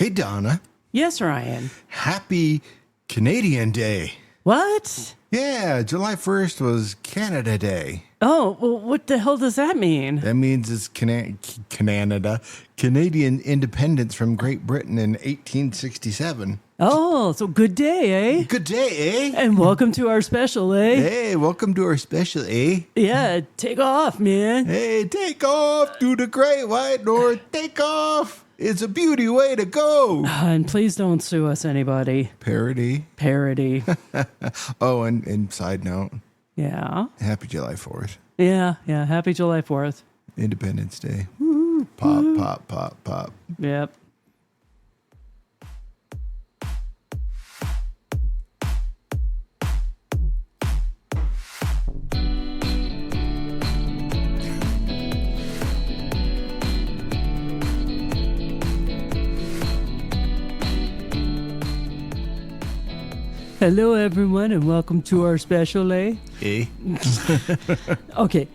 Hey, Donna. Yes, Ryan. Happy Canadian Day. What? Yeah, July 1st was Canada Day. Oh, well, what the hell does that mean? That means it's Canada, Canadian independence from Great Britain in 1867. Oh, so good day, eh? Good day, eh? And welcome to our special, eh? Hey, welcome to our special, eh? Yeah, take off, man. Hey, take off to the Great White North. Take off. It's a beauty way to go. And please don't sue us, anybody. Parody. Oh, and side note. Yeah. Happy July 4th. Yeah. Happy July 4th. Independence Day. Woo, pop, woo. Pop, pop, pop. Yep. Hello, everyone, and welcome to our special, eh? Eh? Okay,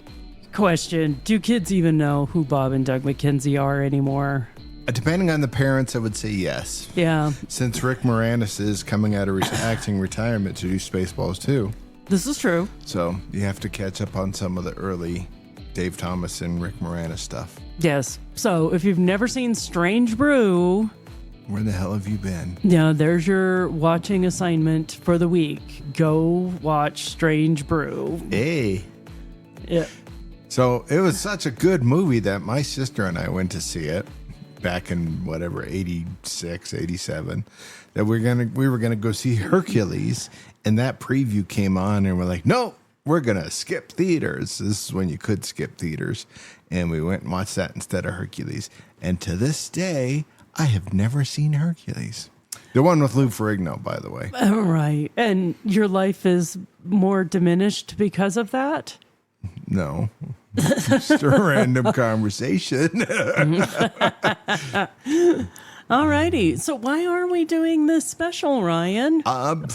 question. Do kids even know who Bob and Doug McKenzie are anymore? Depending on the parents, I would say yes. Yeah. Since Rick Moranis is coming out of acting retirement to do Spaceballs too. This is true. So you have to catch up on some of the early Dave Thomas and Rick Moranis stuff. Yes. So if you've never seen Strange Brew... Where the hell have you been? Yeah, there's your watching assignment for the week. Go watch Strange Brew. Hey. Yeah. So it was such a good movie that my sister and I went to see it back in whatever, 86, 87, that we were gonna go see Hercules, and that preview came on and we're like, no, we're gonna skip theaters. This is when you could skip theaters. And we went and watched that instead of Hercules. And to this day, I have never seen Hercules. The one with Lou Ferrigno, by the way. Right. And your life is more diminished because of that? No. Just a random conversation. Alrighty. So why aren't we doing this special, Ryan? Not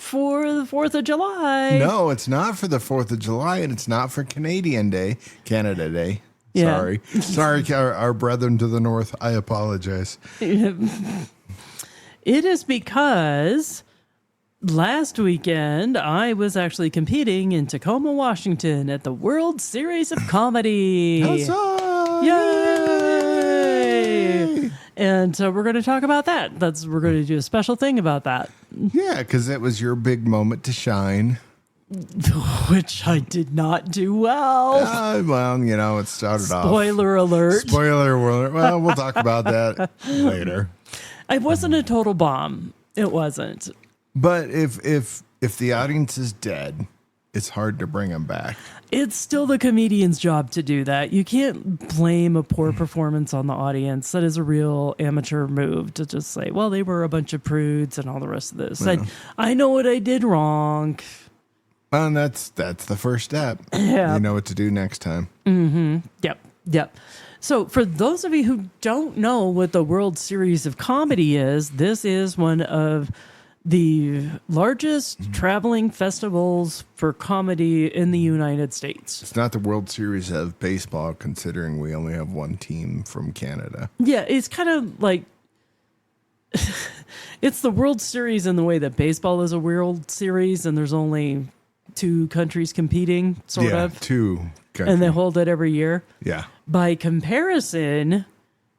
for the 4th of July. No, it's not for the 4th of July, and it's not for Canadian Day, Canada Day. Yeah. Sorry, our brethren to the north. I apologize. It is because last weekend I was actually competing in Tacoma, Washington at the World Series of Comedy. Huzzah! Yay! And so we're going to talk about that. We're going to do a special thing about that. Yeah, because it was your big moment to shine. Which I did not do well. Well, it started off. Spoiler alert. Spoiler alert. Well, we'll talk about that later. It wasn't a total bomb. It wasn't. But if the audience is dead, it's hard to bring them back. It's still the comedian's job to do that. You can't blame a poor performance on the audience. That is a real amateur move to just say, well, they were a bunch of prudes and all the rest of this. Yeah. I know what I did wrong. Well, and that's the first step. Yeah. You know what to do next time. Mm-hmm. Yep. So for those of you who don't know what the World Series of Comedy is, this is one of the largest traveling festivals for comedy in the United States. It's not the World Series of Baseball, considering we only have one team from Canada. Yeah, it's kind of like... it's the World Series in the way that baseball is a World Series, and there's only... 2 countries competing, sort of. Yeah, 2 countries. And they hold it every year. Yeah. By comparison,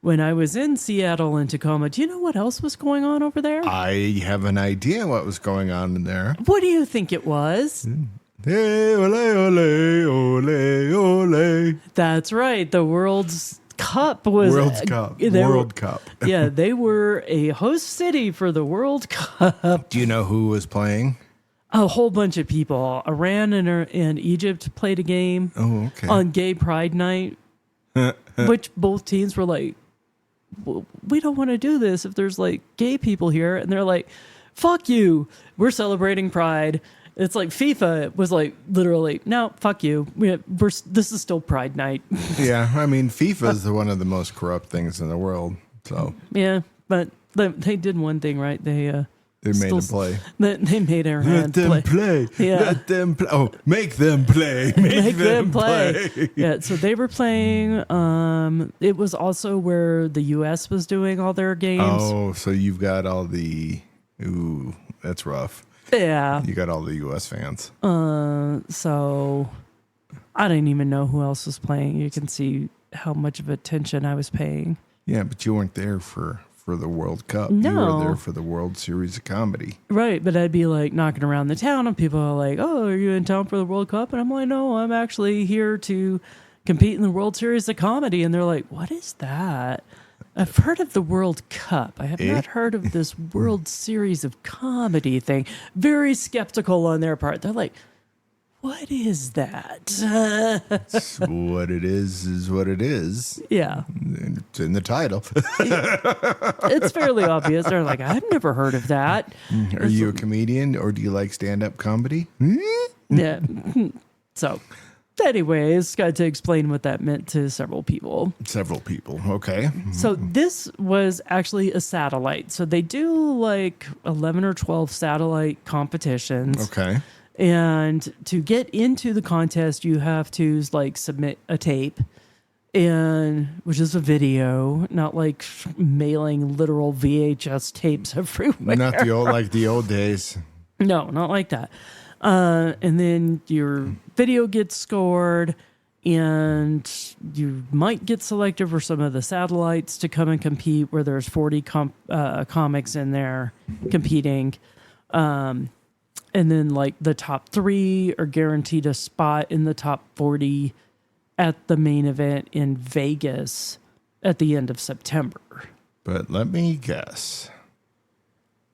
when I was in Seattle and Tacoma, do you know what else was going on over there? I have an idea what was going on in there. What do you think it was? Hey, ole, ole, ole, ole. That's right. The World's Cup was... World Cup. Yeah, they were a host city for the World Cup. Do you know who was playing? A whole bunch of people. Iran and Egypt played a game on Gay Pride Night, which both teams were like, well, we don't want to do this if there's like gay people here. And they're like, fuck you. We're celebrating Pride. It's like FIFA was like literally, no, fuck you. This is still Pride Night. Yeah, I mean, FIFA is one of the most corrupt things in the world. So yeah, but they did one thing right. They They made them play. They made Aaron Let them play. Yeah. Let them play. Oh, make them play. Make them play. Yeah, so they were playing. It was also where the U.S. was doing all their games. Oh, so you've got all the... Ooh, that's rough. Yeah. You got all the U.S. fans. So I didn't even know who else was playing. You can see how much of attention I was paying. Yeah, but you weren't there for the World Cup. No. You were there for the World Series of Comedy. Right, but I'd be like knocking around the town and people are like, oh, are you in town for the World Cup? And I'm like, no, I'm actually here to compete in the World Series of Comedy. And they're like, what is that? I've heard of the World Cup. I have not heard of this World Series of Comedy thing. Very skeptical on their part. They're like, what is that? What it is what it is. Yeah. It's in the title. It's fairly obvious. They're like, I've never heard of that. Are you a comedian or do you like stand-up comedy? Yeah. So, anyways, got to explain what that meant to several people. Several people. Okay. So this was actually a satellite. So they do like 11 or 12 satellite competitions. Okay. And to get into the contest, you have to like submit a tape, and which is a video, not like mailing literal VHS tapes everywhere. Not the old days. No, not like that. And then your video gets scored, and you might get selected for some of the satellites to come and compete, where there's 40 comics in there competing. And then, like, the top 3 are guaranteed a spot in the top 40 at the main event in Vegas at the end of September. But let me guess.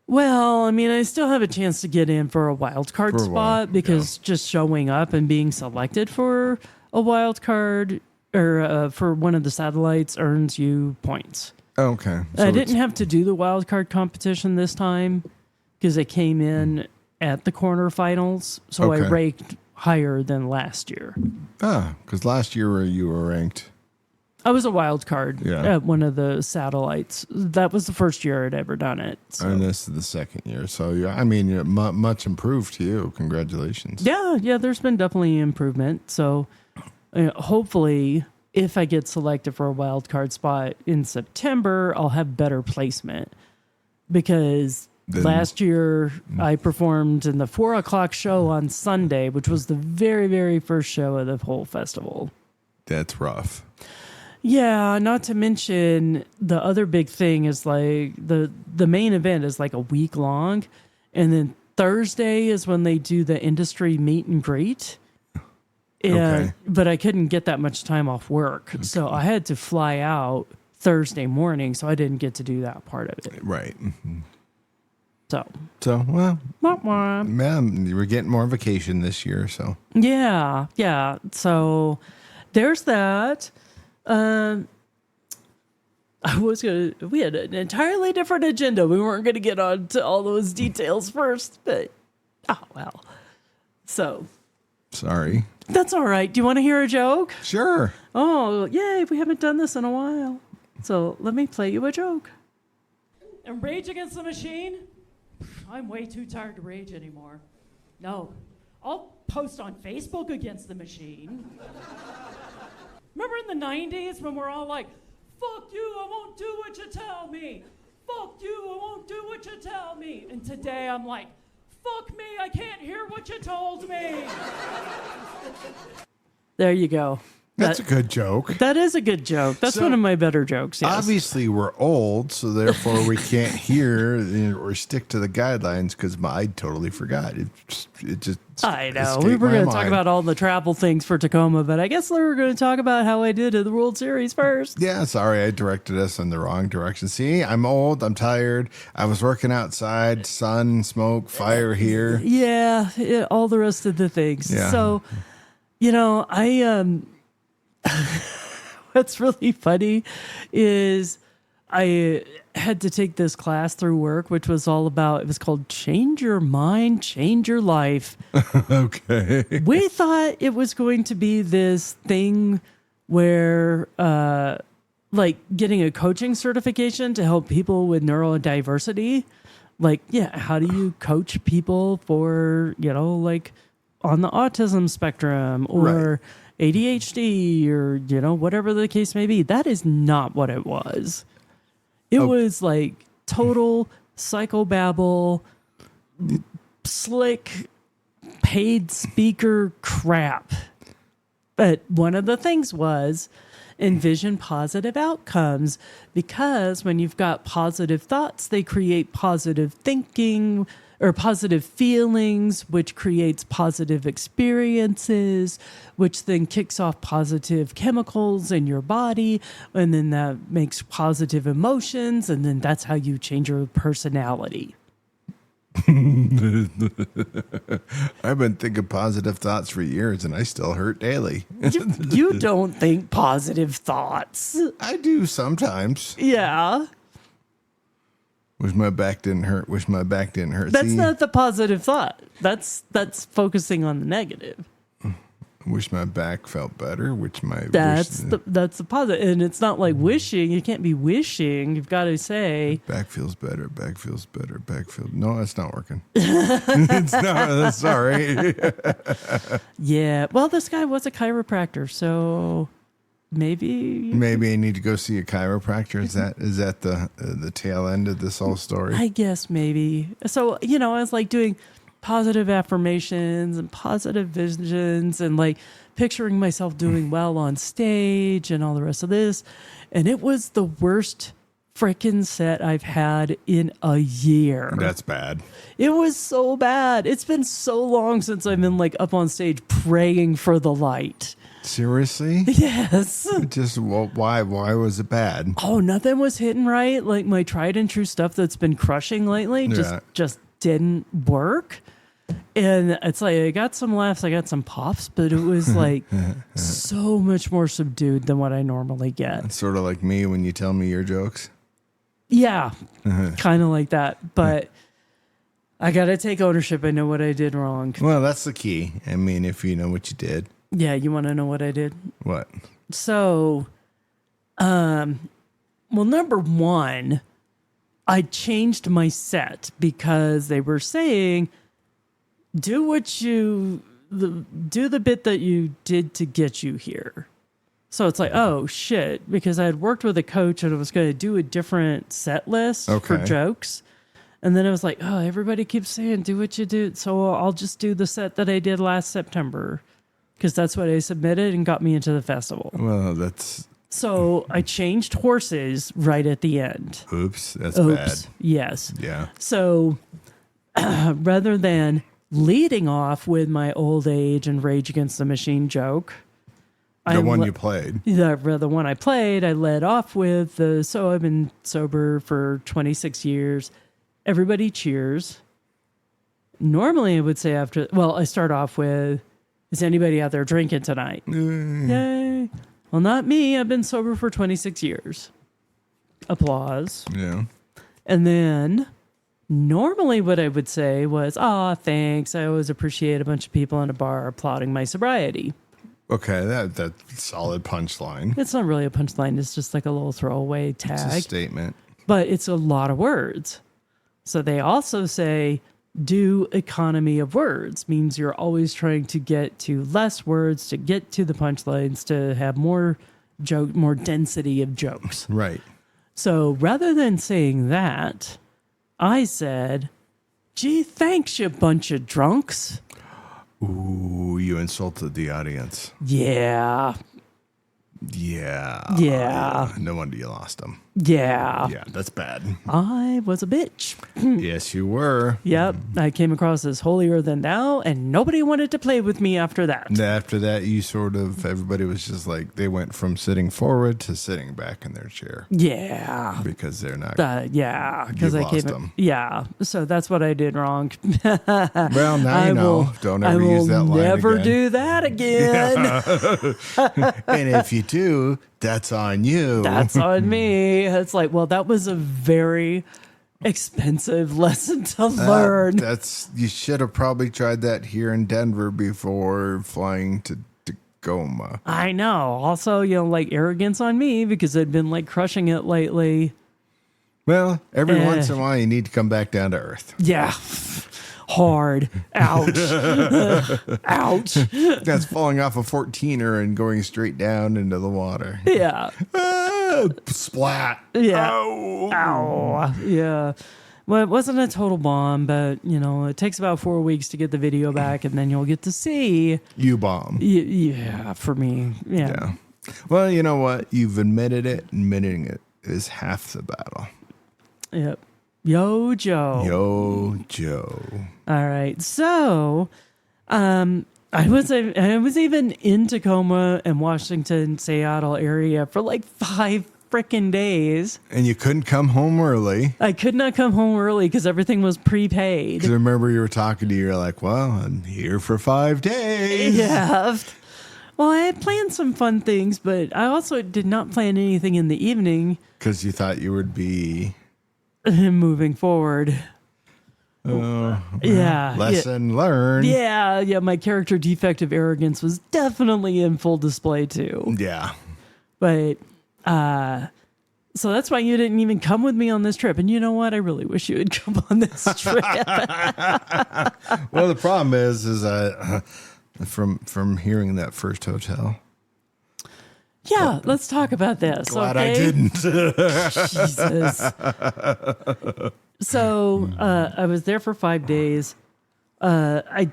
Well, I mean, I still have a chance to get in for a wild card spot because just showing up and being selected for a wild card or for one of the satellites earns you points. Okay. So I didn't have to do the wild card competition this time because I came in at the quarterfinals, so I ranked higher than last year. Because last year you were ranked. I was a wild card at one of the satellites. That was the first year I'd ever done it. So. And this is the second year. So, yeah, I mean, much improved to you. Congratulations. Yeah, there's been definitely improvement. So hopefully, if I get selected for a wild card spot in September, I'll have better placement. Because last year, I performed in the 4 o'clock show on Sunday, which was the very, very first show of the whole festival. That's rough. Yeah, not to mention the other big thing is like the main event is like a week long, and then Thursday is when they do the industry meet and greet. But I couldn't get that much time off work, so I had to fly out Thursday morning, so I didn't get to do that part of it. Right. So well, man, you were getting more vacation this year, so. Yeah. So there's that. We had an entirely different agenda. We weren't going to get on to all those details first, but oh well. So sorry. That's all right. Do you want to hear a joke? Sure. Oh, yay. We haven't done this in a while. So let me play you a joke. And Rage Against the Machine? I'm way too tired to rage anymore. No, I'll post on Facebook against the machine. Remember in the 90s when we're all like, fuck you, I won't do what you tell me. Fuck you, I won't do what you tell me. And today I'm like, fuck me, I can't hear what you told me. There you go. That's a good joke. That is a good joke. That's one of my better jokes, yes. Obviously, we're old, so therefore we can't hear or stick to the guidelines because I totally forgot. It just I know. We were going to talk about all the travel things for Tacoma, but I guess we were going to talk about how I did at the World Series first. Yeah, sorry. I directed us in the wrong direction. See, I'm old. I'm tired. I was working outside, sun, smoke, fire here. Yeah, all the rest of the things. Yeah. So, what's really funny is I had to take this class through work, which was all about, it was called Change Your Mind, Change Your Life. Okay. We thought it was going to be this thing where, like getting a coaching certification to help people with neurodiversity. Like, yeah, how do you coach people for, like on the autism spectrum or ADHD or, whatever the case may be? That is not what it was. It was like total psychobabble, slick, paid speaker crap. But one of the things was envision positive outcomes, because when you've got positive thoughts, they create positive thinking or positive feelings, which creates positive experiences, which then kicks off positive chemicals in your body. And then that makes positive emotions. And then that's how you change your personality. I've been thinking positive thoughts for years and I still hurt daily. You don't think positive thoughts. I do sometimes. Yeah. Wish my back didn't hurt. Wish my back didn't hurt. That's not the positive thought. That's focusing on the negative. Wish my back felt better. That's the positive, and it's not like wishing. You can't be wishing. You've got to say back feels better. Back feels better. Back feels. No, it's not working. It's not. Sorry. Yeah. Well, this guy was a chiropractor, so maybe I need to go see a chiropractor. Is that the tail end of this whole story? I guess maybe. So I was like doing positive affirmations and positive visions and like picturing myself doing well on stage and all the rest of this. And it was the worst freaking set I've had in a year. That's bad. It was so bad. It's been so long since I've been like up on stage praying for the light. Seriously? Yes. Why was it bad? Oh, nothing was hitting right. Like my tried and true stuff that's been crushing lately just didn't work. And it's like I got some laughs, I got some pops, but it was like so much more subdued than what I normally get. It's sort of like me when you tell me your jokes. Yeah, kind of like that. But I got to take ownership. I know what I did wrong. Well, that's the key. I mean, if you know what you did. Yeah, you want to know what I did? What? So, well, number one, I changed my set because they were saying, do the bit that you did to get you here. So it's like, oh shit, because I had worked with a coach and I was going to do a different set list for jokes. And then I was like, oh, everybody keeps saying, do what you do. So I'll just do the set that I did last September because that's what I submitted and got me into the festival. Well, So I changed horses right at the end. Oops, that's bad. Yes. Yeah. So rather than leading off with my old age and Rage Against the Machine joke, you played. The one I played, I led off with so I've been sober for 26 years. Everybody cheers. Normally I would say I start off with, is anybody out there drinking tonight? Yay. Well, not me. I've been sober for 26 years. Applause. Yeah. And then normally what I would say was, thanks. I always appreciate a bunch of people in a bar applauding my sobriety. Okay, that's a solid punchline. It's not really a punchline. It's just like a little throwaway tag. It's a statement. But it's a lot of words. So they also say, do economy of words. Means you're always trying to get to less words, to get to the punchlines, to have more density of jokes. Right. So rather than saying that, I said, gee, thanks, you bunch of drunks. Ooh, you insulted the audience. Yeah. Yeah. No wonder you lost them. Yeah. Yeah, that's bad. I was a bitch. Yes, you were. Yep. I came across as holier than thou, and nobody wanted to play with me after that. And after that, everybody was just like, they went from sitting forward to sitting back in their chair. Yeah. Because they're not. Because I lost them. Yeah. So that's what I did wrong. Well, now you know. Don't ever use that line again. I will never do that again. Yeah. And if you do, that's on you. That's on me. It's like, well, that was a very expensive lesson to learn. You should have probably tried that here in Denver before flying to Tacoma. I know. Also, like arrogance on me because I'd been like crushing it lately. Well, every once in a while, you need to come back down to earth. Yeah. Hard. Ouch. Ouch. That's falling off a 14er and going straight down into the water. Yeah. Splat. Yeah. Ow. Ow. Yeah. Well, it wasn't a total bomb, but, it takes about 4 weeks to get the video back, and then you'll get to see. You bomb. Yeah, for me. Yeah. Well, you know what? You've admitted it. Admitting it is half the battle. Yep. Yo, Joe. Yo, Joe. All right. So, I was even in Tacoma and Washington, Seattle area for like 5 frickin' days. And you couldn't come home early. I could not come home early because everything was prepaid. Because I remember you were talking to you, you're like, well, I'm here for 5 days. Yeah. Well, I had planned some fun things, but I also did not plan anything in the evening. Because you thought you would be moving forward. Yeah. Lesson learned. Yeah. My character defective arrogance was definitely in full display too. Yeah. But so that's why you didn't even come with me on this trip. And you know what? I really wish you would come on this trip. Well, the problem is from hearing that first hotel. Yeah, let's talk about this. Glad okay? I didn't. Jesus. So I was there for 5 days. I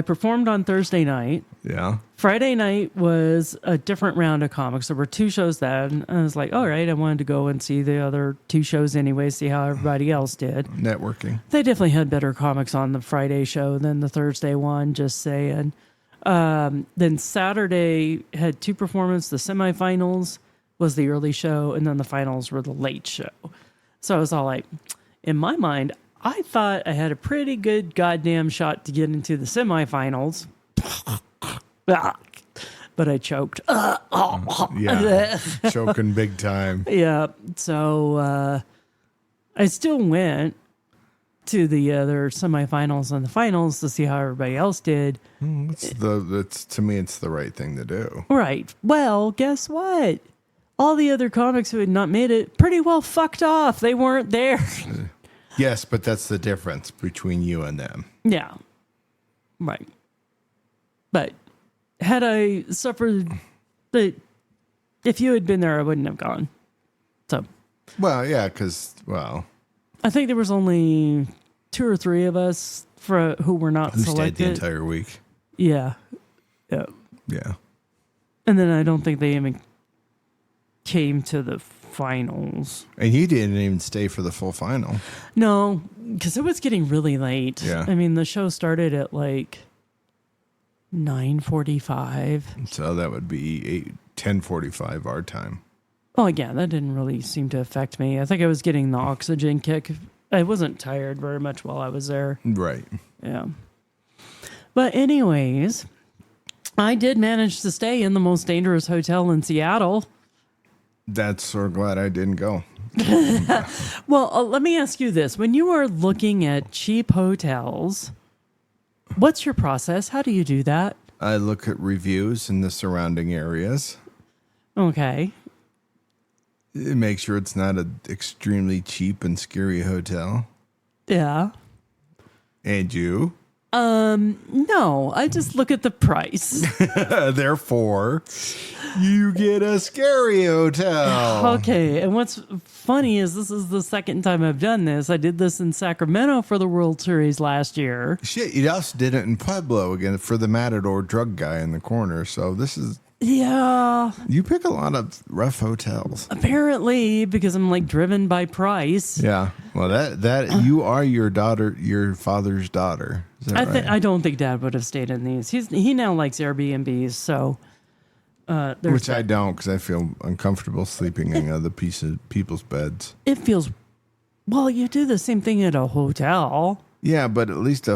performed on Thursday night. Yeah. Friday night was a different round of comics. There were 2 shows then. I was like, all right, I wanted to go and see the other 2 shows anyway, see how everybody else did. Networking. They definitely had better comics on the Friday show than the Thursday one, just saying. Then Saturday had 2 performances. The semifinals was the early show, and then the finals were the late show. So I was all like, in my mind, I thought I had a pretty good goddamn shot to get into the semifinals. But I choked. Yeah. Choking big time. Yeah. So I still went to the other semifinals and the finals to see how everybody else did. To me, it's the right thing to do. Right. Well, guess what? All the other comics who had not made it pretty well fucked off. They weren't there. Yes, but that's the difference between you and them. Yeah. Right. But had I suffered, if you had been there, I wouldn't have gone. So. Well, yeah, because, I think there was only 2 or 3 of us who were not who selected. stayed the entire week. Yeah. Yeah. Yeah. And then I don't think they even came to the finals. And you didn't even stay for the full final. No, because it was getting really late. Yeah. I mean, the show started at like 9:45. So that would be 10:45 our time. Oh, yeah, that didn't really seem to affect me. I think I was getting the oxygen kick. I wasn't tired very much while I was there. Right. Yeah. But anyways, I did manage to stay in the most dangerous hotel in Seattle. That's so glad I didn't go. Well, let me ask you this. When you are looking at cheap hotels, what's your process? How do you do that? I look at reviews in the surrounding areas. Okay. Make sure it's not an extremely cheap and scary hotel. Yeah. And you? No, I just look at the price. Therefore, you get a scary hotel. Okay, and what's funny is this is the second time I've done this. I did this in Sacramento for the World Series last year. Shit, you also did it in Pueblo again for the Matador drug guy in the corner. So this is... Yeah. You pick a lot of rough hotels. Apparently, because I'm like driven by price. Yeah. Well, that you are your father's daughter. Is that right? I don't think Dad would have stayed in these. He now likes Airbnbs, so which I don't, because I feel uncomfortable sleeping in other people's beds. It feels well. You do the same thing at a hotel. Yeah, but at least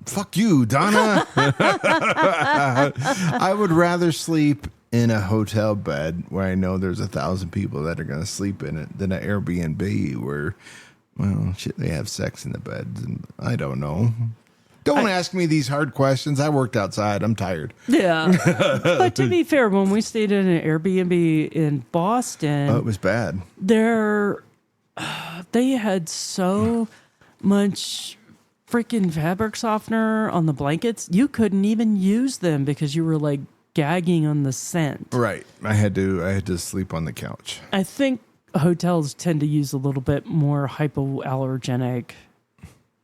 fuck you, Donna. I would rather sleep in a hotel bed where I know there's 1,000 people that are going to sleep in it than an Airbnb where, well, shit, they have sex in the beds, and I don't know. Don't ask me these hard questions. I worked outside. I'm tired. Yeah. But to be fair, when we stayed in an Airbnb in Boston, Oh, it was bad. they had so much freaking fabric softener on the blankets. You couldn't even use them because you were like gagging on the scent. Right. I had to sleep on the couch. I think hotels tend to use a little bit more hypoallergenic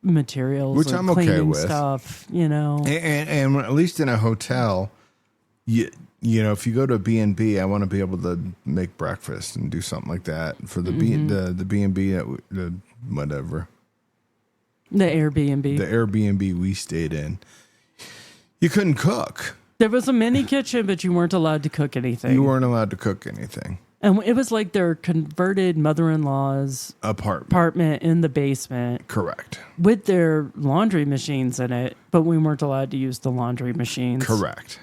materials, which I'm okay with. Stuff, you know. And at least in a hotel, you know, if you go to a B&B, I want to be able to make breakfast and do something like that for the B&B at the whatever. The Airbnb. The Airbnb we stayed in. You couldn't cook. There was a mini kitchen, but you weren't allowed to cook anything. You weren't allowed to cook anything. And it was like their converted mother-in-law's apartment in the basement. Correct. With their laundry machines in it, but we weren't allowed to use the laundry machines. Correct.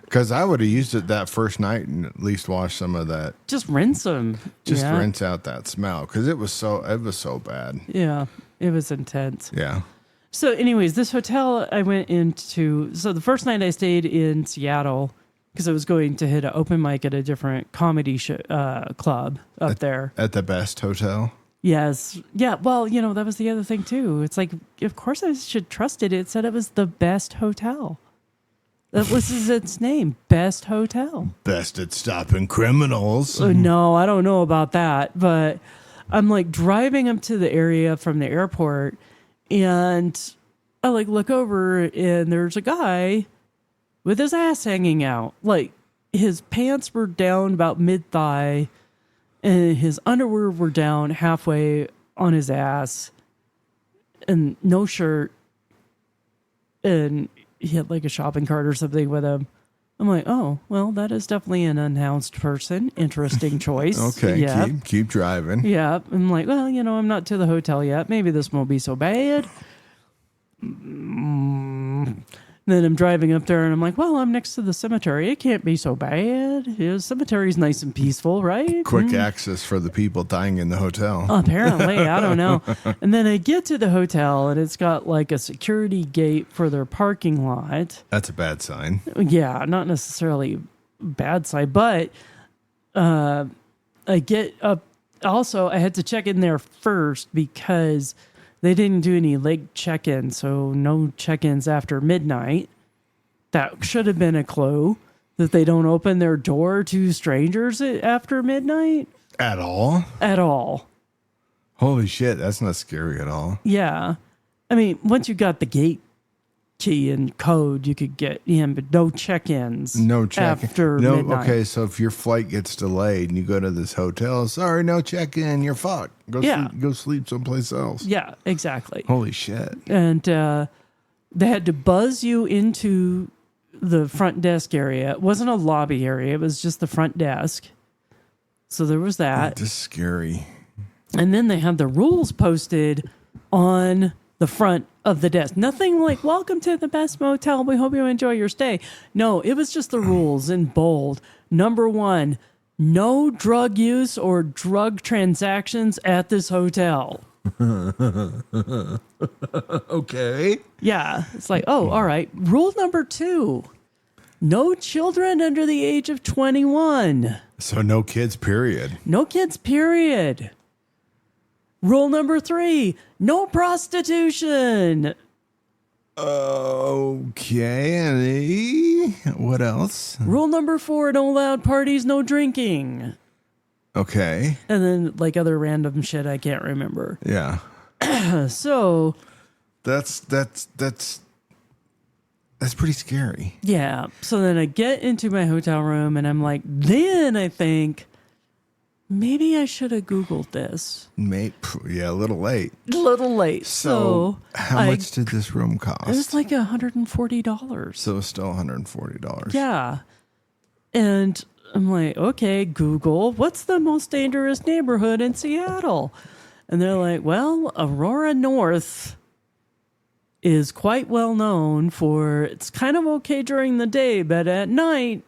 Because I would have used it that first night and at least wash some of that. Just rinse them. Rinse out that smell because it was so bad. Yeah, it was intense. Yeah. So, anyways, this hotel I went into. So the first night I stayed in Seattle because I was going to hit an open mic at a different comedy club up there at the best hotel. Yes. Yeah. Well, you know, that was the other thing too. It's like, of course I should trust it. It said it was the best hotel. That was its name, Best Hotel. Best at stopping criminals. No, I don't know about that. But I'm like driving up to the area from the airport and I like look over and there's a guy with his ass hanging out. Like his pants were down about mid-thigh and his underwear were down halfway on his ass and no shirt. And he had like a shopping cart or something with him. I'm like, oh, well, that is definitely an unhoused person. Interesting choice. Okay, yeah. Keep driving. Yeah. I'm like, well, you know, I'm not to the hotel yet. Maybe this won't be so bad. Then I'm driving up there and I'm like, well, I'm next to the cemetery. It can't be so bad. The cemetery's nice and peaceful, right? Quick access for the people dying in the hotel. Apparently, I don't know. And then I get to the hotel and it's got like a security gate for their parking lot. That's a bad sign. Yeah, not necessarily a bad sign, but I get up. Also, I had to check in there first because they didn't do any late check-ins, so no check-ins after midnight. That should have been a clue that they don't open their door to strangers after midnight. At all? At all. Holy shit, that's not scary at all. Yeah. I mean, once you got the gate key and code, you could get in, but no check-ins. No check after midnight. Okay, so if your flight gets delayed and you go to this hotel, sorry, no check-in, you're fucked. Go sleep someplace else. Yeah, exactly. Holy shit. And they had to buzz you into the front desk area. It wasn't a lobby area. It was just the front desk. So there was that. This is scary. And then they had the rules posted on the front of the desk. Nothing like, welcome to the best motel. We hope you enjoy your stay. No, it was just the rules in bold. Number 1, no drug use or drug transactions at this hotel. Okay. Yeah. It's like, oh, all right. Rule number 2, no children under the age of 21. So no kids, period. No kids, period. Rule number 3, no prostitution. Okay. What else? Rule number 4, no loud parties, no drinking. Okay. And then like other random shit I can't remember. Yeah. So that's pretty scary. Yeah. So then I get into my hotel room and I'm like, then I think maybe I should have Googled this. Yeah, a little late. A little late. So how much did this room cost? It was like $140. So it's still $140. Yeah. And I'm like, okay, Google, what's the most dangerous neighborhood in Seattle? And they're like, well, Aurora North is quite well known for, it's kind of okay during the day, but at night,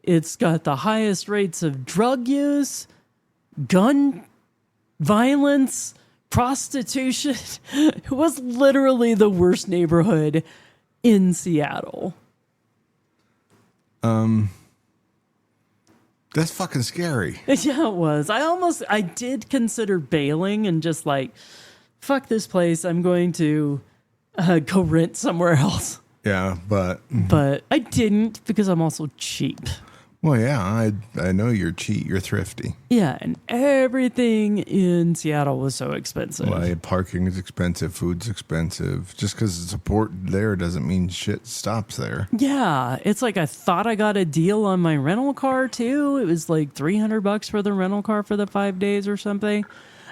it's got the highest rates of drug use, gun violence, prostitution. It was literally the worst neighborhood in Seattle. That's fucking scary. Yeah, it was. I did consider bailing and just like, fuck this place. I'm going to go rent somewhere else. Yeah, but I didn't because I'm also cheap. Well, yeah, I know you're cheap. You're thrifty. Yeah, and everything in Seattle was so expensive. Well, parking is expensive. Food's expensive. Just because it's a port there doesn't mean shit stops there. Yeah, it's like I thought I got a deal on my rental car too. It was like $300 for the rental car for the 5 days or something,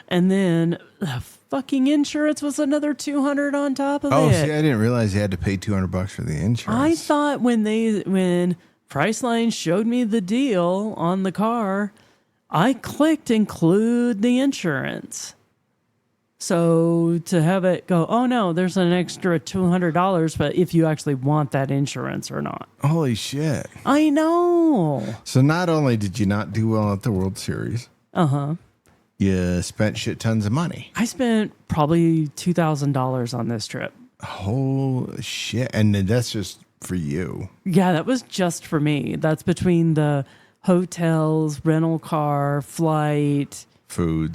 and then the fucking insurance was another $200 on top of it. Oh, see, I didn't realize you had to pay $200 for the insurance. I thought when Priceline showed me the deal on the car, I clicked include the insurance. So to have it go, oh no, there's an extra $200, but if you actually want that insurance or not. Holy shit. I know. So not only did you not do well at the World Series, you spent shit tons of money. I spent probably $2,000 on this trip. Holy shit. And that's just for you. Yeah, that was just for me. That's between the hotels, rental car, flight, food.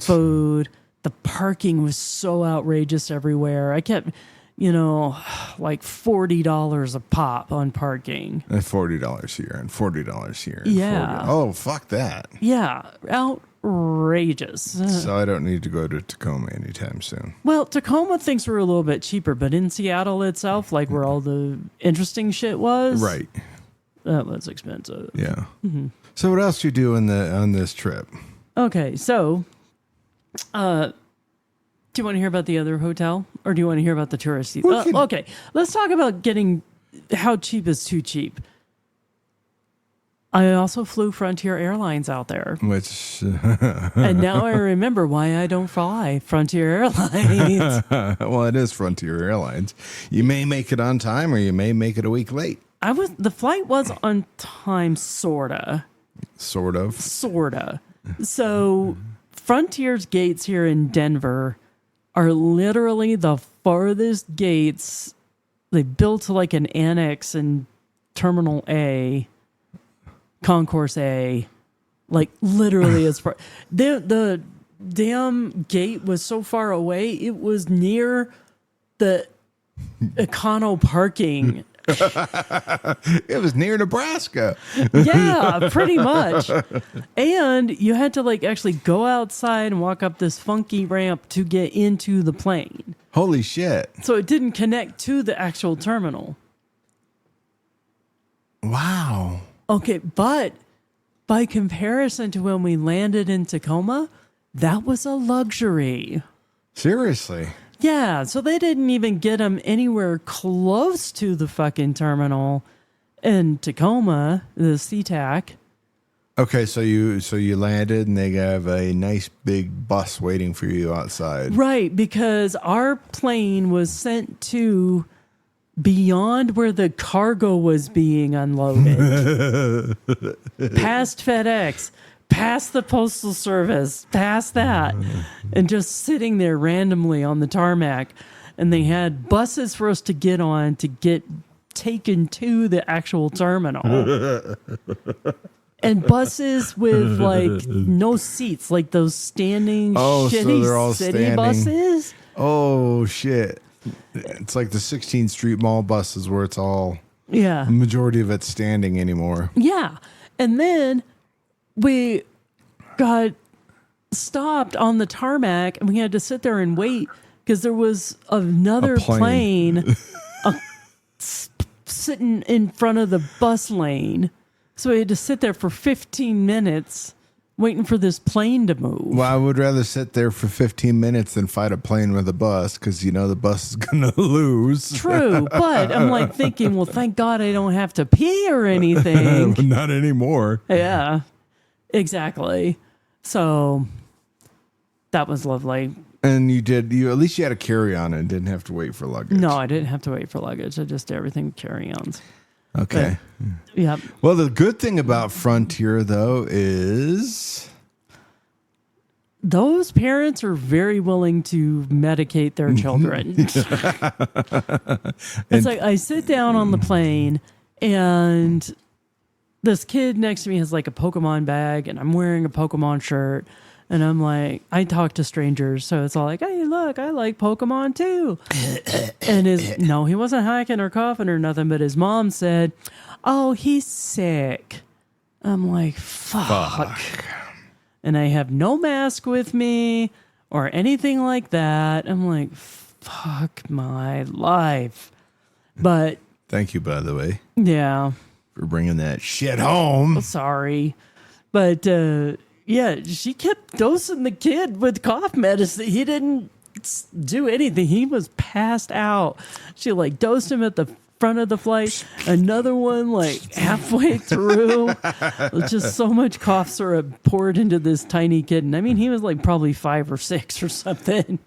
The parking was so outrageous everywhere. I kept, like $40 a pop on parking. And $40 here and $40 here. And Yeah. 40. Oh, fuck that. Yeah, outrageous. So I don't need to go to Tacoma anytime soon. Well, Tacoma things were a little bit cheaper, but in Seattle itself, like where all the interesting shit was, right, that was expensive. Yeah. Mm-hmm. So what else you do on this trip? Okay, so, do you want to hear about the other hotel, or do you want to hear about the touristy? Okay, let's talk about how cheap is too cheap. I also flew Frontier Airlines out there. Which... and now I remember why I don't fly Frontier Airlines. Well, it is Frontier Airlines. You may make it on time or you may make it a week late. The flight was on time, sorta. Sort of. Sorta. So Frontier's gates here in Denver are literally the farthest gates. They built like an annex in Terminal A. Concourse A, like literally as far. The damn gate was so far away, it was near the Econo parking. It was near Nebraska. Yeah, pretty much. And you had to like actually go outside and walk up this funky ramp to get into the plane. Holy shit. So it didn't connect to the actual terminal. Wow. Okay, but by comparison to when we landed in Tacoma, that was a luxury. Seriously? Yeah, so they didn't even get them anywhere close to the fucking terminal in Tacoma, the SeaTac. Okay, so you landed and they have a nice big bus waiting for you outside. Right, because our plane was sent to beyond where the cargo was being unloaded. Past FedEx, past the Postal Service, past that, and just sitting there randomly on the tarmac. And they had buses for us to get on to get taken to the actual terminal. And buses with like no seats, like those standing shitty so they're all city standing. buses. Oh shit. It's like the 16th Street Mall buses where it's all, Yeah. the majority of it's standing anymore. Yeah. And then we got stopped on the tarmac and we had to sit there and wait because there was another plane sitting in front of the bus lane. So we had to sit there for 15 minutes waiting for this plane to move. Well, I would rather sit there for 15 minutes than fight a plane with a bus because you know the bus is going to lose. True, but I'm like thinking, well, thank God I don't have to pee or anything. Not anymore. Yeah, exactly. So that was lovely. And you at least you had a carry-on and didn't have to wait for luggage. No, I didn't have to wait for luggage. I just did everything carry-ons. Okay. Yeah. Well, the good thing about Frontier, though, is those parents are very willing to medicate their children. It's like I sit down on the plane and this kid next to me has like a Pokemon bag and I'm wearing a Pokemon shirt. And I'm like, I talk to strangers. So it's all like, hey, look, I like Pokemon too. And no, he wasn't hacking or coughing or nothing. But his mom said, oh, he's sick. I'm like, fuck. And I have no mask with me or anything like that. I'm like, fuck my life. But thank you, by the way. Yeah. For bringing that shit home. Sorry. But, yeah, she kept dosing the kid with cough medicine. He didn't do anything. He was passed out. She like dosed him at the front of the flight. Another one like halfway through. Just so much cough syrup poured into this tiny kid. And I mean, he was like probably 5 or 6 or something.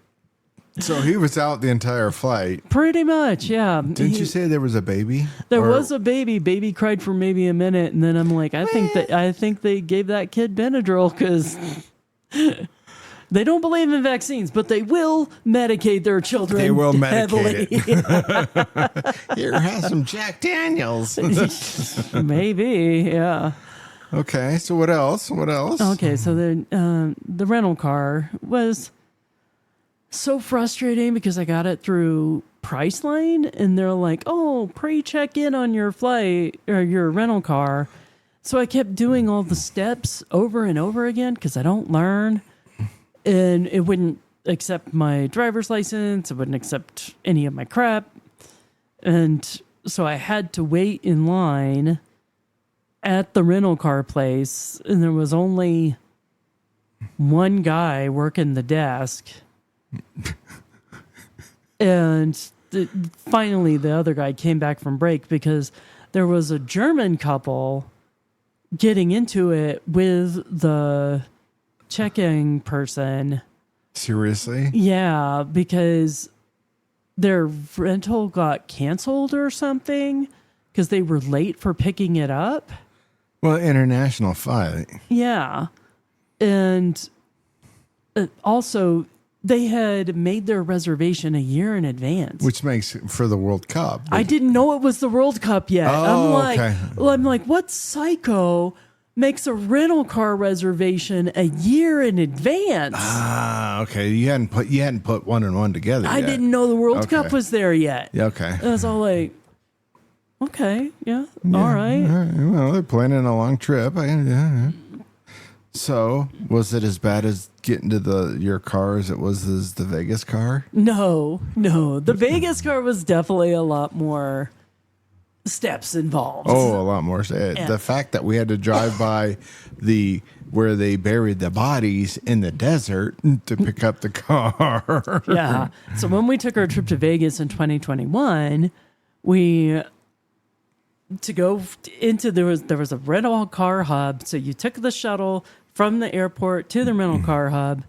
So he was out the entire flight. Pretty much, yeah. Didn't you say there was a baby? There was a baby. Baby cried for maybe a minute, and then I'm like, I think they gave that kid Benadryl because they don't believe in vaccines, but they will medicate their children. They will heavily. medicate it. Here, have some Jack Daniels. Maybe, yeah. Okay, so what else? What else? Okay, so the rental car was so frustrating because I got it through Priceline and they're like, oh, pre-check in on your flight or your rental car. So I kept doing all the steps over and over again because I don't learn. And it wouldn't accept my driver's license. It wouldn't accept any of my crap. And so I had to wait in line at the rental car place. And there was only one guy working the desk. And finally, the other guy came back from break because there was a German couple getting into it with the check-in person. Seriously? Yeah, because their rental got canceled or something because they were late for picking it up. Well, international flight. Yeah. And also, they had made their reservation a year in advance. Which makes for the World Cup. I didn't know it was the World Cup yet. Oh, I'm like, what psycho makes a rental car reservation a year in advance? Ah, okay. You hadn't put one and one together I yet. didn't know the World Cup was there yet. Yeah, okay. I was all like, okay, yeah. All right. Well, they're planning a long trip. So, was it as bad as getting to your car as it was as the Vegas car? No. The Vegas car was definitely a lot more steps involved. Oh, a lot more. The fact that we had to drive by where they buried the bodies in the desert to pick up the car. Yeah. So when we took our trip to Vegas in 2021, there was a rental car hub. So you took the shuttle from the airport to the rental car hub.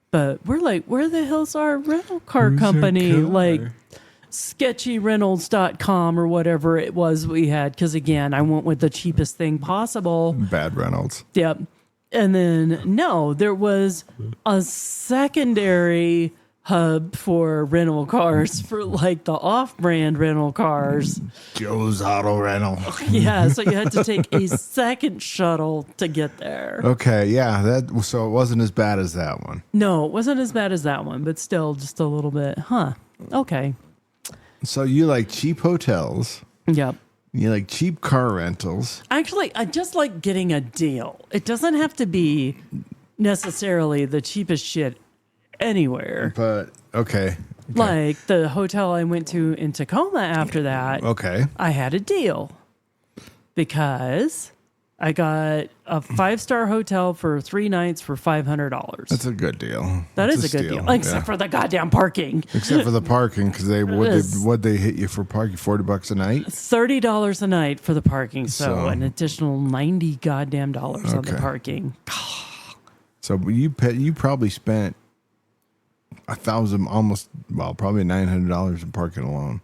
But we're like, where the hell's our rental car company? Like sketchyrentals.com or whatever it was we had. Because again, I went with the cheapest thing possible. Bad Reynolds. Yep. And then, no, there was a secondary hub for rental cars for like the off-brand rental cars. Joe's Auto Rental. Yeah, so you had to take a second shuttle to get there. Okay, yeah, so it wasn't as bad as that one. No, it wasn't as bad as that one, but still just a little bit. Okay. So you like cheap hotels. Yep. You like cheap car rentals. Actually, I just like getting a deal. It doesn't have to be necessarily the cheapest shit anywhere. But, okay. Like the hotel I went to in Tacoma after that. Okay. I had a deal because I got a 5-star hotel for 3 nights for $500. That's a good deal. That is a good deal. Except for the goddamn parking. Except for the parking, because would they hit you for parking? $40 a night? $30 a night for the parking. So an additional $90 goddamn dollars on the parking. So you probably spent probably $900 in parking alone.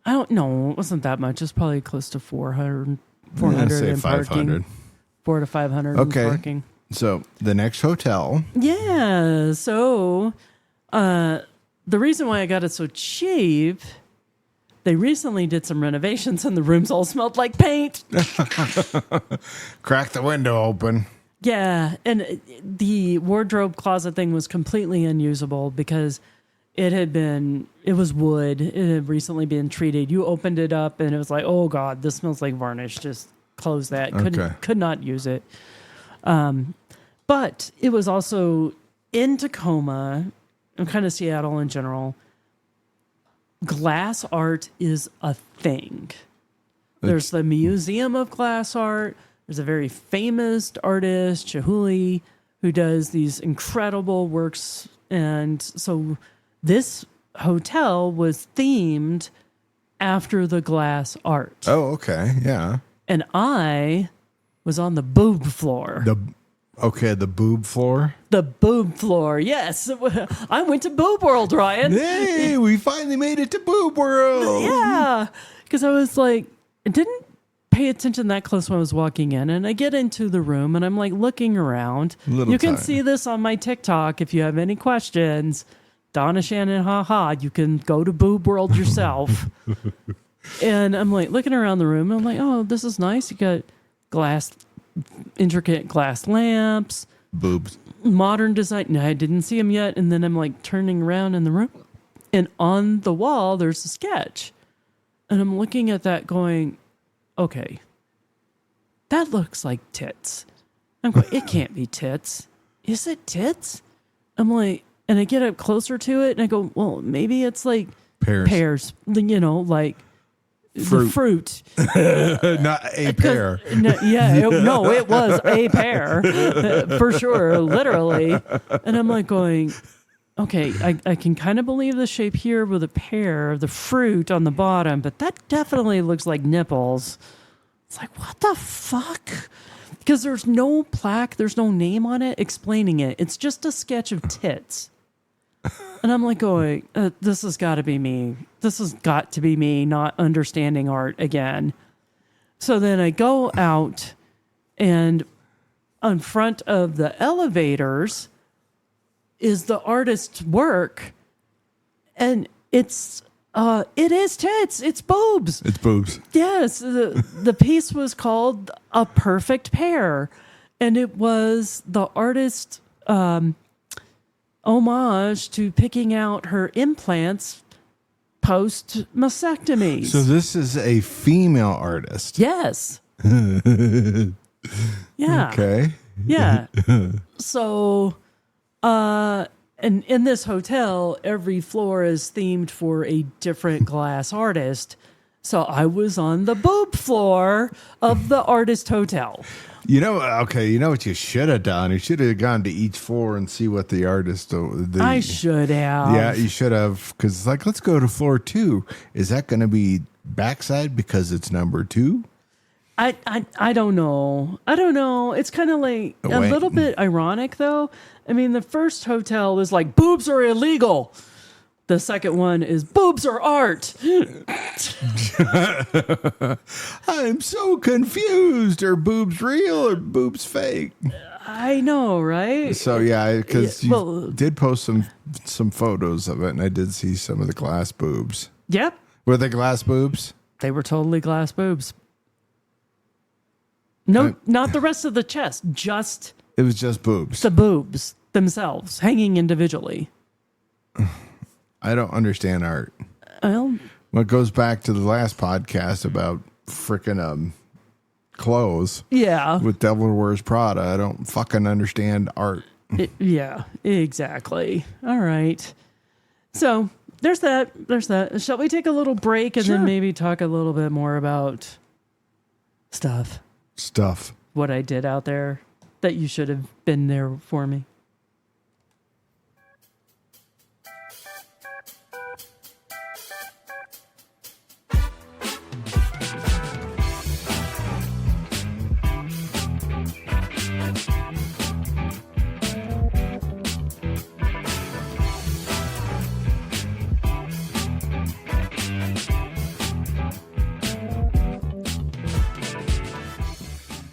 I don't know. It wasn't that much. It's probably close to 400 say in 500. parking. 400 to 500 in parking. So the next hotel. Yeah. So the reason why I got it so cheap, they recently did some renovations and the rooms all smelled like paint. Crack the window open. Yeah. And the wardrobe closet thing was completely unusable because it was wood. It had recently been treated. You opened it up and it was like, oh God, this smells like varnish. Just close that. Could not use it. But it was also in Tacoma and kind of Seattle in general. Glass art is a thing. There's the Museum of Glass Art. There's a very famous artist, Chihuly, who does these incredible works. And so this hotel was themed after the glass art. Oh, okay. Yeah. And I was on the boob floor. The boob floor? The boob floor, yes. I went to Boob World, Ryan. Hey, we finally made it to Boob World. Yeah. Because I was like, I didn't pay attention that close when I was walking in. And I get into the room and I'm like looking around. You can see this on my TikTok if you have any questions. Donna Shannon, haha. You can go to Boob World yourself. And I'm like looking around the room. And I'm like, oh, this is nice. You got intricate glass lamps. Boobs. Modern design. No, I didn't see them yet. And then I'm like turning around in the room. And on the wall, there's a sketch. And I'm looking at that going, okay, that looks like tits. I'm going, it can't be tits. Is it tits? I'm like, and I get up closer to it and I go, well, maybe it's like pears, like the fruit. Not a pear. It was a pear for sure, literally. And I'm like going, okay, I can kind of believe the shape here with a pear, the fruit on the bottom, but that definitely looks like nipples. It's like, what the fuck? Because there's no plaque, there's no name on it explaining it. It's just a sketch of tits. And I'm like going, this has got to be me. This has got to be me not understanding art again. So then I go out and in front of the elevators is the artist's work. And it is tits. It's boobs. It's boobs. Yes. The piece was called A Perfect Pair. And it was the artist homage to picking out her implants post mastectomies. So this is a female artist. Yes. Yeah. Okay. Yeah. So, and in this hotel, every floor is themed for a different glass artist. So I was on the boob floor of the artist hotel. You know what you should have done? You should have gone to each floor and see what the artist. I should have. Yeah, you should have. Because it's like, let's go to floor 2. Is that going to be backside because it's number 2? I don't know. I don't know. It's kind of like a little bit ironic, though. I mean, the first hotel was like, boobs are illegal. The second one is boobs are art. I'm so confused. Are boobs real or boobs fake? I know, right? So yeah, because you did post some photos of it, and I did see some of the glass boobs. Yep. Were they glass boobs? They were totally glass boobs. No, not the rest of the chest. It was just boobs. The boobs themselves hanging individually. I don't understand art. Well, it goes back to the last podcast about frickin' clothes. Yeah. With Devil Wears Prada. I don't fucking understand art. Yeah, exactly. All right. So there's that. Shall we take a little break and then maybe talk a little bit more about stuff? What I did out there that you should have been there for me.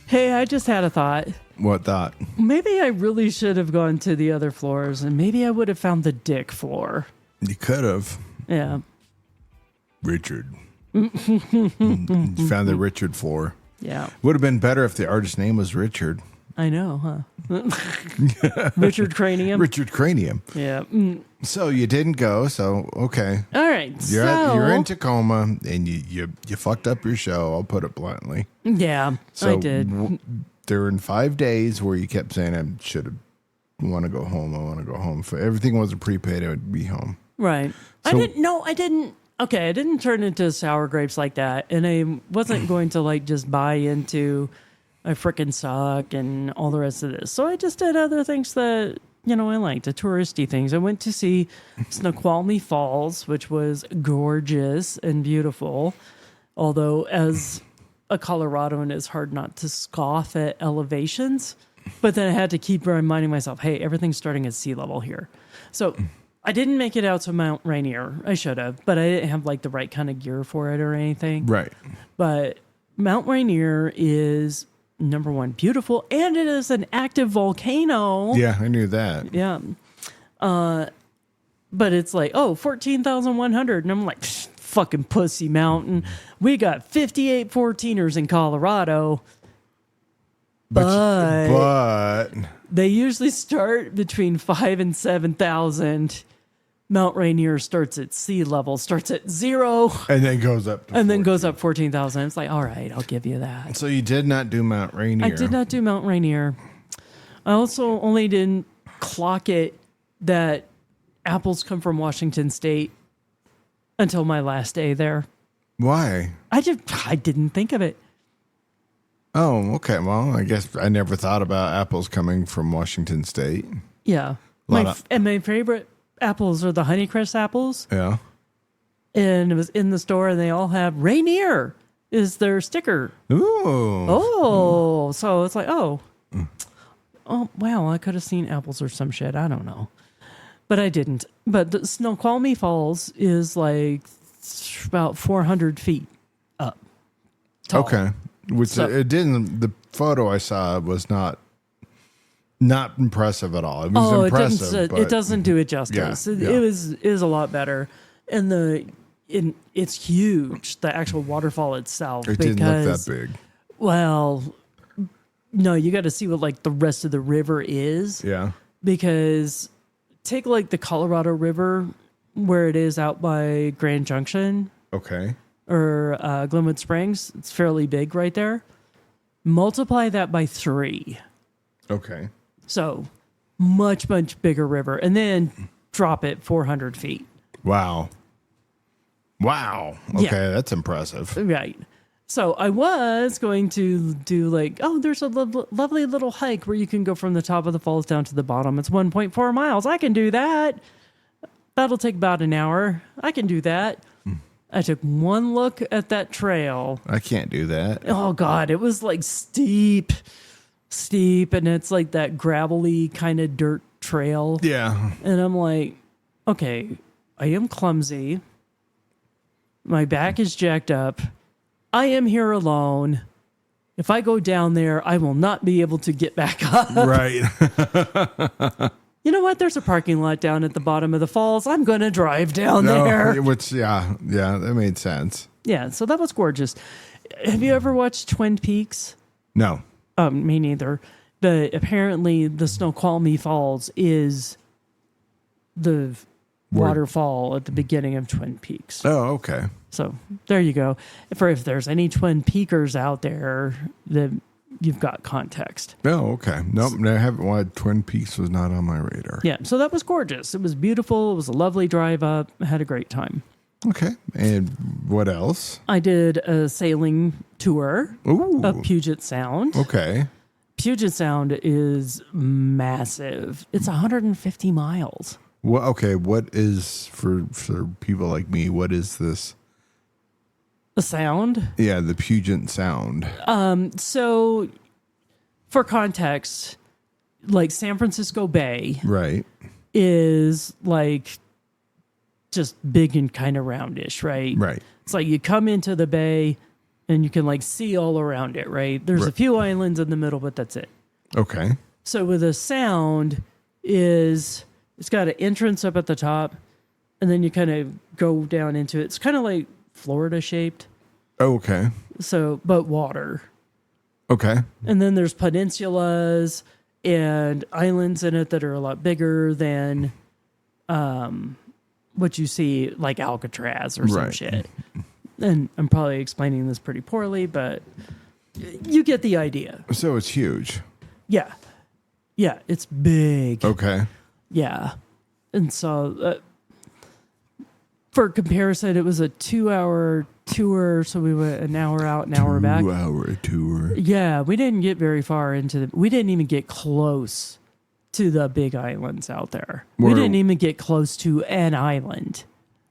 Hey, I just had a thought. What thought? Maybe I really should have gone to the other floors, and maybe I would have found the dick floor. You could have. Yeah. Richard. You found the Richard floor. Yeah. Would have been better if the artist's name was Richard. I know, huh? Richard Cranium. Richard Cranium. Yeah. So you didn't go, so okay. All right. You're in Tacoma, and you fucked up your show, I'll put it bluntly. Yeah, So I did. During 5 days where you kept saying, I want to go home. If everything wasn't prepaid, I would be home. Right. So, I didn't. Okay, I didn't turn into sour grapes like that. And I wasn't going to like just buy into I frickin' suck and all the rest of this. So I just did other things that, I liked, the touristy things. I went to see Snoqualmie Falls, which was gorgeous and beautiful. Although as a Coloradoan, it's hard not to scoff at elevations. But then I had to keep reminding myself, hey, everything's starting at sea level here. So I didn't make it out to Mount Rainier. I should have, but I didn't have like the right kind of gear for it or anything. Right. But Mount Rainier is, number one, beautiful, and it is an active volcano. Yeah, I knew that. Yeah. But it's like, 14,100. And I'm like, fucking pussy mountain. We got 58 14ers in Colorado. But they usually start between 5,000 and 7,000. Mount Rainier starts at sea level, starts at 0. And then goes up to 14. Then goes up 14,000. It's like, all right, I'll give you that. So you did not do Mount Rainier. I did not do Mount Rainier. I also only didn't clock it that apples come from Washington State until my last day there. Why? I didn't think of it. Oh, okay. Well, I guess I never thought about apples coming from Washington State. Yeah. My favorite apples are the Honeycrisp apples. Yeah. And it was in the store, and they all have Rainier is their sticker. Ooh. Oh. So it's like, oh, wow, I could have seen apples or some shit. I don't know. But I didn't. But the Snoqualmie Falls is like about 400 feet up. Tall. Okay. Which it didn't. The photo I saw was not impressive at all. It was impressive. It doesn't do it justice. Yeah, It is a lot better, and it's huge. The actual waterfall itself. It didn't look that big. Well, no, you got to see what like the rest of the river is. Yeah. Because take like the Colorado River, where it is out by Grand Junction. Okay. Or Glenwood Springs. It's fairly big right there. Multiply that by 3. Okay. So much, much bigger river. And then drop it 400 feet. Wow. Okay, that's impressive. Right. So I was going to do like, there's a lovely little hike where you can go from the top of the falls down to the bottom. It's 1.4 miles. I can do that. That'll take about an hour. I can do that. I took one look at that trail. I can't do that. Oh, God. It was like steep, and it's like that gravelly kind of dirt trail. Yeah. And I'm like, okay, I am clumsy. My back is jacked up. I am here alone. If I go down there, I will not be able to get back up. Right. You know what? There's a parking lot down at the bottom of the falls. I'm going to drive down there. Which, yeah, that made sense. Yeah, so that was gorgeous. Have you ever watched Twin Peaks? No. Me neither. But apparently the Snoqualmie Falls is the waterfall at the beginning of Twin Peaks. Oh, okay. So there you go. If there's any Twin Peakers out there, that you've got context. Oh, okay. Nope, I haven't watched. Twin Peaks was not on my radar. Yeah, so that was gorgeous. It was beautiful. It was a lovely drive up. I had a great time. Okay. And what else? I did a sailing tour of Puget Sound. Okay. Puget Sound is massive. It's 150 miles. Well, okay. What is, for people like me, what is this? The sound? Yeah, the Puget Sound. So, for context, like San Francisco Bay, right, is like just big and kind of roundish, right? Right. It's like you come into the bay and you can like see all around it, right? There's a few islands in the middle, but that's it. Okay. So with a sound it's got an entrance up at the top, and then you kind of go down into it. It's kind of like Florida shaped. Okay. So, but water. Okay. And then there's peninsulas and islands in it that are a lot bigger than what you see like Alcatraz or some shit. And I'm probably explaining this pretty poorly, but you get the idea. So it's huge. Yeah. Yeah, it's big. Okay. Yeah. And so for comparison, it was a 2-hour tour. So we went an hour out, an hour back. 2-hour tour. Yeah, we didn't get very far we didn't even get close to the big islands out there. We didn't even get close to an island.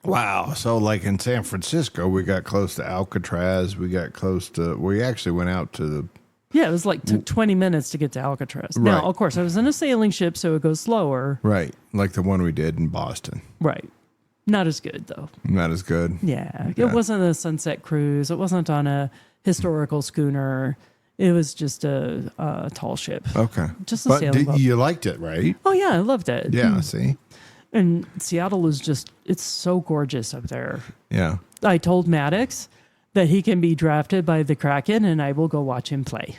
Wow. So like in San Francisco, we got close to Alcatraz. We actually went out to the... Yeah, it was like took 20 minutes to get to Alcatraz. Right. Now, of course, I was in a sailing ship, so it goes slower. Right. Like the one we did in Boston. Right. Not as good, though. Not as good. Yeah. It wasn't a sunset cruise. It wasn't on a historical schooner. It was just a tall ship. Okay. Just a sailing boat. You liked it, right? Oh, yeah. I loved it. Yeah, see? And Seattle is it's so gorgeous up there. Yeah. I told Maddox that he can be drafted by the Kraken and I will go watch him play.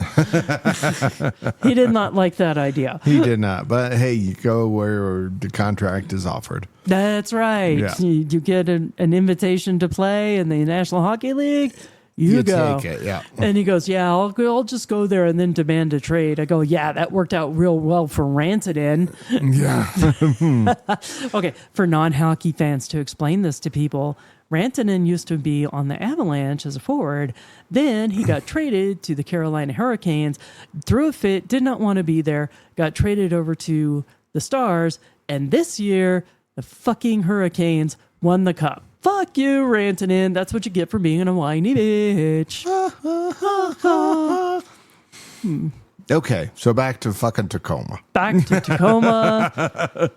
He did not like that idea. He did not. But hey, you go where the contract is offered. That's right. Yeah. You get an invitation to play in the National Hockey League. You go. Take it, yeah. And he goes, yeah, I'll just go there and then demand a trade. I go, yeah, that worked out real well for Rantanen. Yeah. Okay, for non-hockey fans, to explain this to people, Rantanen used to be on the Avalanche as a forward. Then he got traded to the Carolina Hurricanes, threw a fit, did not want to be there, got traded over to the Stars, and this year, the fucking Hurricanes won the cup. Fuck you, Rantanen. That's what you get for being a whiny bitch. Okay, so back to fucking Tacoma. Back to Tacoma.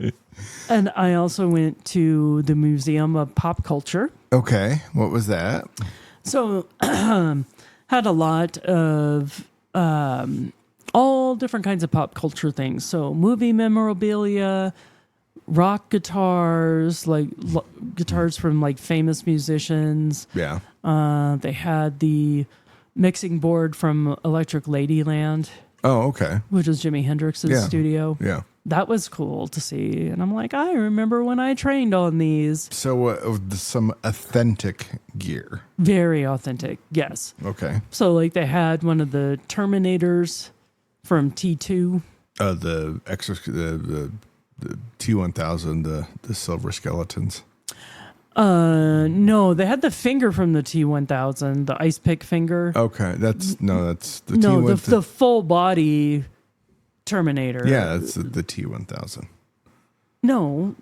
And I also went to the Museum of Pop Culture. Okay, what was that? So, had a lot of all different kinds of pop culture things. So, movie memorabilia, rock guitars, like guitars from like famous musicians. Yeah. They had the mixing board from Electric Ladyland. Oh, okay. Which is Jimi Hendrix's studio. Yeah. That was cool to see. And I'm like, I remember when I trained on these. So some authentic gear. Very authentic, yes. Okay. So like they had one of the Terminators from T2. The T-1000, the silver skeletons. No, they had the finger from the T-1000, the ice pick finger. Okay, that's the no, the full body Terminator. Yeah, that's the T-1000. No,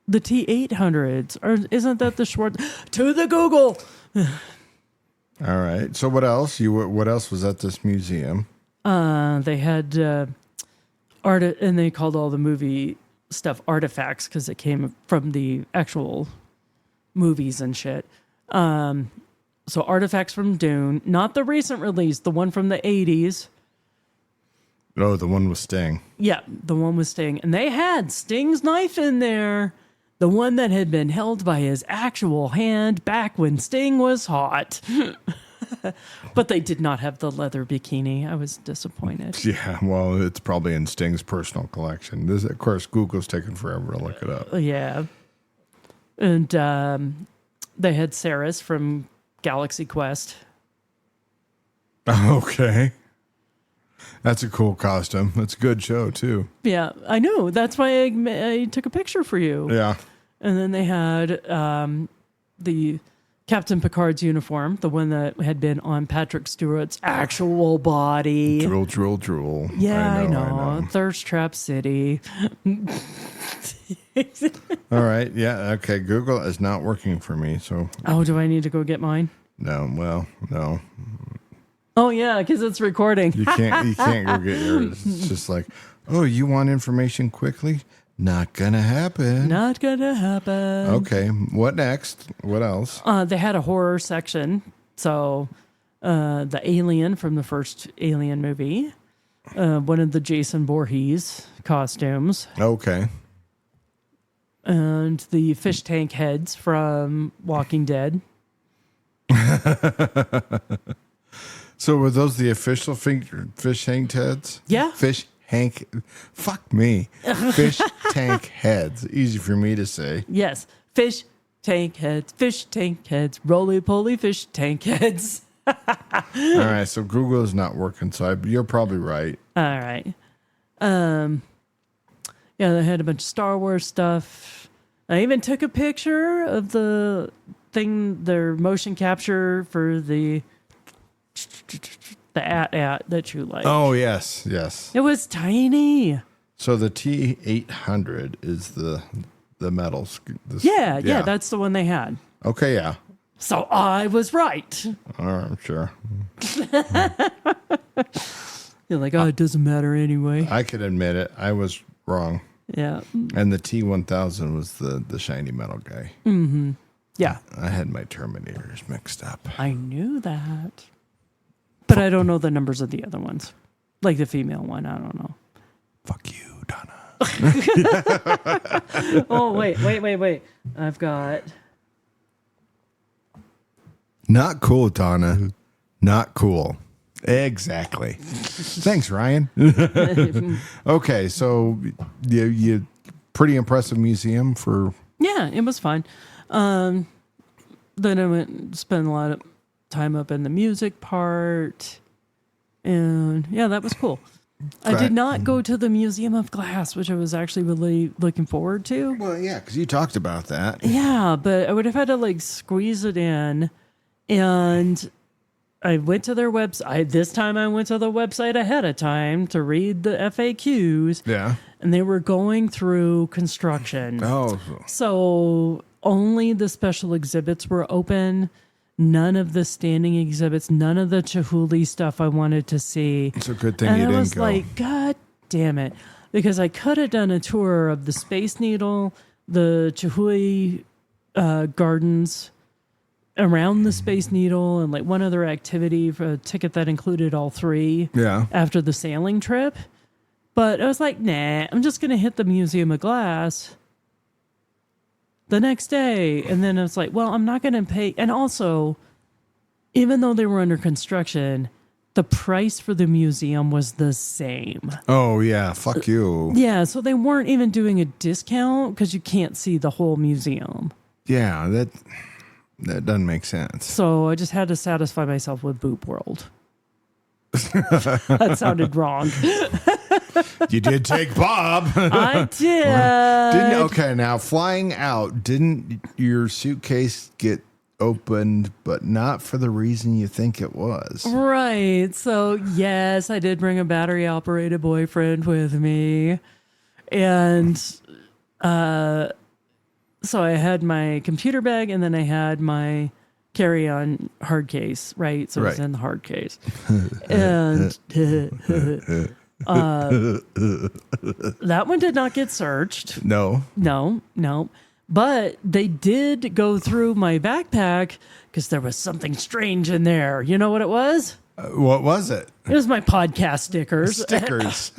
the T-800s, or isn't that the Schwartz? To the Google. All right. So what else? What else was at this museum? They had art, and they called all the movie stuff artifacts because it came from the actual movies and shit. So artifacts from Dune, not the recent release, the one from the 80s. Oh, the one with Sting. Yeah, the one with Sting. And they had Sting's knife in there. The one that had been held by his actual hand back when Sting was hot. But they did not have the leather bikini. I was disappointed. Yeah, well, it's probably in Sting's personal collection. Of course, Google's taking forever to look it up. Yeah. And they had Saris from Galaxy Quest. Okay. That's a cool costume. That's a good show, too. Yeah, I know. That's why I took a picture for you. Yeah. And then they had the Captain Picard's uniform, the one that had been on Patrick Stewart's actual body. Drool, drool, drool. Yeah, I know. Thirst Trap City. All right. Yeah. Okay. Google is not working for me. So. Oh, do I need to go get mine? No. Well, no. Oh yeah, because it's recording. You can't go get yours. It's just like, oh, you want information quickly? Not gonna happen. Not gonna happen. Okay. What next? What else? They had a horror section. So the alien from the first Alien movie. one of the Jason Voorhees costumes. Okay. And the fish tank heads from Walking Dead. So were those the official fish tank heads? Yeah. Fish tank heads. Easy for me to say. Yes. Fish tank heads, roly-poly fish tank heads. All right, so Google is not working, so you're probably right. All right. Yeah, they had a bunch of Star Wars stuff. I even took a picture of the thing, their motion capture for the at that you like. Oh, yes. It was tiny. So the T800 is the metals. Yeah, that's the one they had. Okay, yeah. So I was right. I'm sure. You're like, oh, it doesn't matter anyway. I could admit it. I was wrong. Yeah. And the T1000 was the shiny metal guy. Mm-hmm. Yeah. I had my Terminators mixed up. I knew that. But I don't know the numbers of the other ones. Like the female one, I don't know. Fuck you, Donna. Oh, wait. I've got... Not cool, Donna. Not cool. Exactly. Thanks, Ryan. Okay, so you pretty impressive museum for... Yeah, it was fun. Then I went and spent a lot of time up in the music part. And yeah, that was cool. I did not go to the Museum of Glass, which I was actually really looking forward to. Well, yeah, because you talked about that. Yeah, but I would have had to like squeeze it in. And I went to their website. This time I went to the website ahead of time to read the FAQs. Yeah. And they were going through construction. Oh. So only the special exhibits were open. None of the standing exhibits, none of the Chihuly stuff I wanted to see. It's a good thing and you I didn't was go. like, God damn it. Because I could have done a tour of the Space Needle, the Chihuly gardens around the Space Needle, and like one other activity for a ticket that included all three after the sailing trip. But I was like, nah, I'm just going to hit the Museum of Glass the next day. And then I was like, well, I'm not going to pay. And also, even though they were under construction, the price for the museum was the same. Oh, yeah. Fuck you. Yeah. So they weren't even doing a discount because you can't see the whole museum. Yeah, that doesn't make sense. So I just had to satisfy myself with Boop World. That sounded wrong. You did take Bob. I did. Okay, now flying out, didn't your suitcase get opened, but not for the reason you think it was? Right. So, yes, I did bring a battery operated boyfriend with me. And so I had my computer bag and then I had my carry-on hard case, right? So it was in the hard case. And that one did not get searched. No. But they did go through my backpack because there was something strange in there. You know what it was? What was it? It was my podcast stickers. Stickers.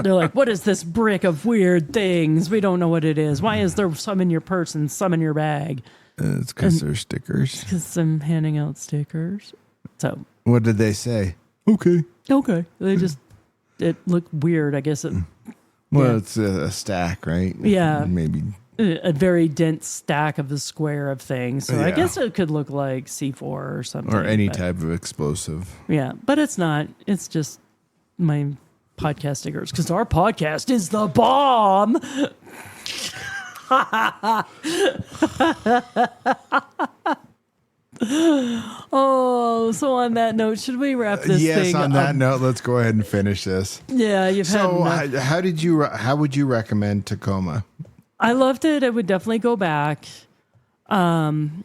They're like, what is this brick of weird things? We don't know what it is. Why is there some in your purse and some in your bag? It's because they're stickers. Because I'm handing out stickers. So what did they say? Okay. They just, it looked weird. I guess it. Well, it's a stack, right? Yeah. Maybe. A very dense stack of the square of things. So I guess it could look like C4 or something. Or any type of explosive. Yeah. But it's not. It's just my podcast stickers. Because our podcast is the bomb. Oh, so on that note, should we wrap this thing up? Yes, on that note, let's go ahead and finish this. Yeah, you've had enough. So how would you recommend Tacoma? I loved it. I would definitely go back. But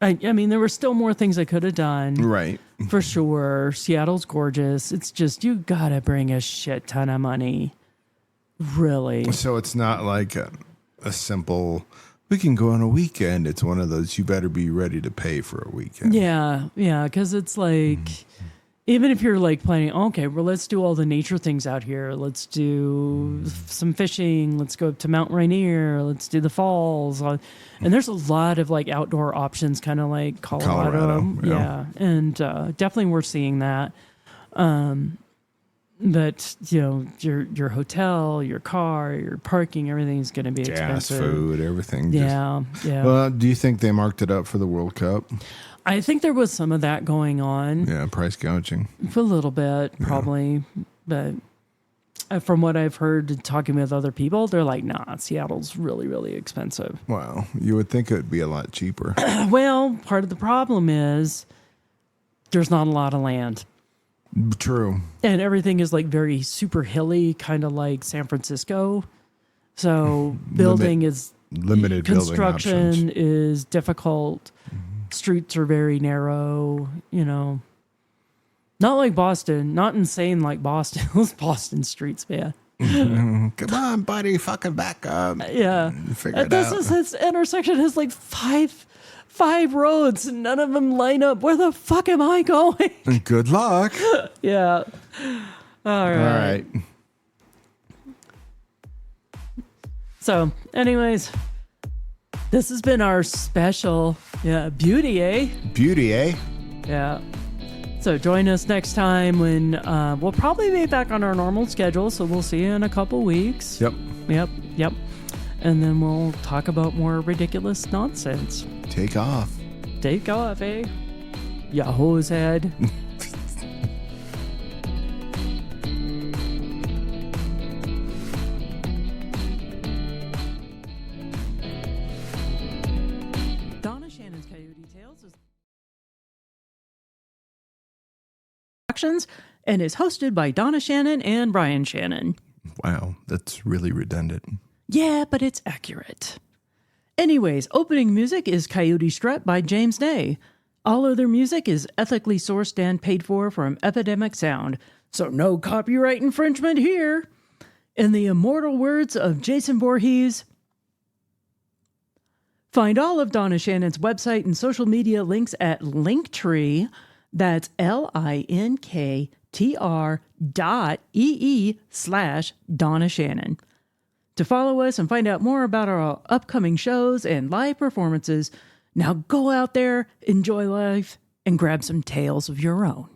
I mean, there were still more things I could have done. Right. For sure. Seattle's gorgeous. It's just, you gotta bring a shit ton of money. Really. So it's not like a simple, we can go on a weekend. It's one of those, you better be ready to pay for a weekend. Yeah. Because it's like, even if you're like planning, okay, well, let's do all the nature things out here. Let's do some fishing. Let's go up to Mount Rainier. Let's do the falls. And there's a lot of like outdoor options, kind of like Colorado. Yeah. And definitely worth seeing that. But your hotel, your car, your parking, everything's going to be expensive. Gas, food, everything. Yeah. Well, do you think they marked it up for the World Cup? I think there was some of that going on. Yeah, price gouging. A little bit, probably. Yeah. But from what I've heard talking with other people, they're like, nah, Seattle's really, really expensive. Wow. You would think it would be a lot cheaper. Well, part of the problem is there's not a lot of land. True. And everything is like very super hilly, kind of like San Francisco. So building is limited. Construction is difficult. Streets are very narrow, Not like Boston, not insane like Boston. Those Boston streets, man. Come on, buddy, fucking back up. Yeah. Figure it out. This intersection has like five roads and none of them line up. Where the fuck am I going? Good luck. Yeah. All right. So, anyways, this has been our special, beauty, eh? Beauty, eh? Yeah. So join us next time when we'll probably be back on our normal schedule. So we'll see you in a couple weeks. Yep. And then we'll talk about more ridiculous nonsense. Take off, eh? Ya hose head. Donna Shannon's Coyote Tales and is hosted by Donna Shannon and Brian Shannon. Wow, that's really redundant. Yeah, but it's accurate. Anyways, opening music is Coyote Strut by James Day. All other music is ethically sourced and paid for from Epidemic Sound, so no copyright infringement here. In the immortal words of Jason Voorhees, find all of Donna Shannon's website and social media links at Linktree. That's linktr.ee/Donna Shannon. To follow us and find out more about our upcoming shows and live performances, now go out there, enjoy life, and grab some tales of your own.